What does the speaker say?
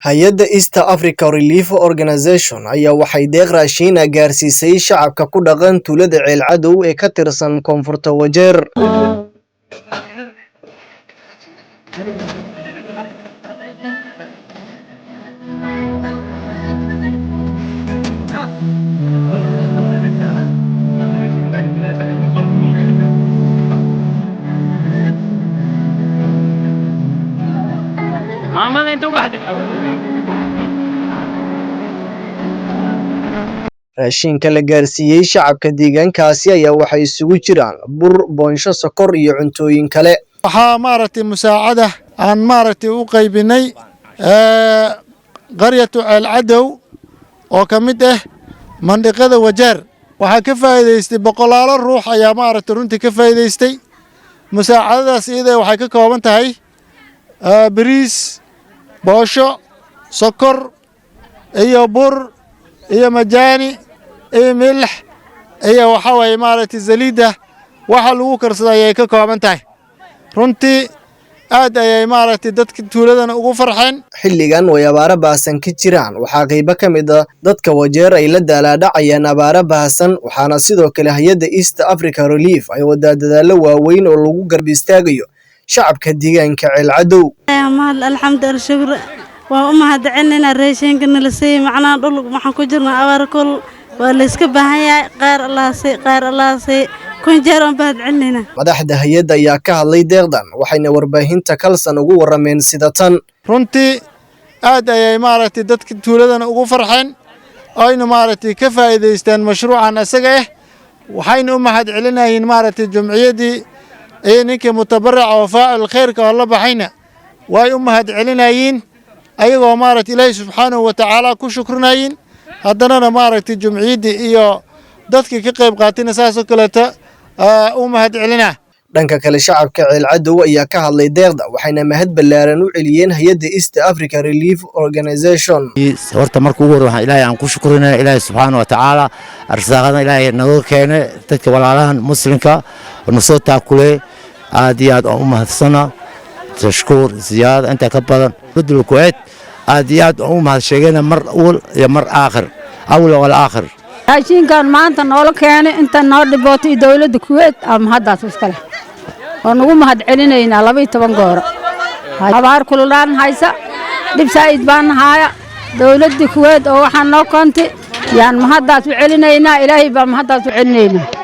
Hay'adda East Africa Relief Organisation ayaa waxay deeq raashin ah gaarsiisay shacabka ku dhaqan tuulada Ceel Cadow ee ka tirsan Koonfurta Wajeer. Raashinka la gaarsiiyay shacabka deegaankaasi ayaa waxay isugu jiraan bur, boonsho, sokor iyo cuntooyin kale. waxaa maaragtay musaacada aan maaragtay u qaybinay qaryatu Ceel Cadow oo ka mid ah mandhiqada Wajeer. waxaa ka faa'iideystay boqolaalo ruux ayaa maaragtay runtii ka faa'iideystay. musaacadadaas iyada waxay ka kooban tahay bariis, boosho, sokor iyo bur iyo majaani iyo milix iyo waxa way maaragtay saliida waxa lagu karsaday ay ka kooban tahay. runtii aad ayay maaragtay dadka tuuladana ugu farxeen. Xilligan way abaara baasan ka jiraan waxaa qayb ka mid ah dadka Wajeer ay la daalaa-dhacayaan abaara baasan, waxaana sidoo kale hay'adda East Africa Relief ay wada dadaalo waaweyn oo lagu garab istaagayo shacabka deegaanka Ceel Cadow. alxamdulillah shukr waa u mahadcelinaa raashinka nala siiyay macnaa dhul waxaan ku jirnaa abaar kul waa la iska baahan yahay qaar allaasay kun jeer aan mahadcelinaa. Madaxda hay'adda ayaa ka hadlay deeqdan waxayna warbaahinta Kalsan ugu warameen sida tan. runtii aad ayay maaragtay dadka tuuladana ugu farxeen ayna maaragtay ka faa'iideystaan mashruucan asaga ah. waxayna u mahadcelinayeen maaragtay jumciyadii ee ninkii mutabarric oo faa'il khayrka oo la baxayna way u mahadcelinayeen ayagoo maaragtay Ilaahay subxaanahu wa ta'aala ku shukrinayeen. haddana maaragtay jumciyadii iyo dadkii ka qayb qaatayna saas oo kaleeta u mahadcelinaa. dhanka kale shacabka Ceel Cadow ayaa ka hadlay deeqda waxayna mahad ballaaran u celiyeen hay'adda East Africa Relief Organisation. horta markuu ugu horreeyay Ilaahay aan ku shukrinaa Ilaahay subxaanahu wa ta'aala arsaaqada Ilaahay naga keenay dadka walaalahan muslimka oo soo taakulay aad iyo aad u mahadsanaa. tashkuur ziyaada inta ka badan badal Kuwait aad iyo aad u mahad sheegana mar awal iyo mar aakhir awal wal aakhir. raashinkan maanta noola keenay inta noo dhibootay dawladda Kuwait ama haddaas iskale oo nagu mahad celinaynaa 12 goor. abaar kululaan haysa dib saa'id baan haaya dawladda Kuwait oo waxaan noo kontay yaan mahadaas u celinaynaa Ilaahay baa mahadaas u celinaynaa.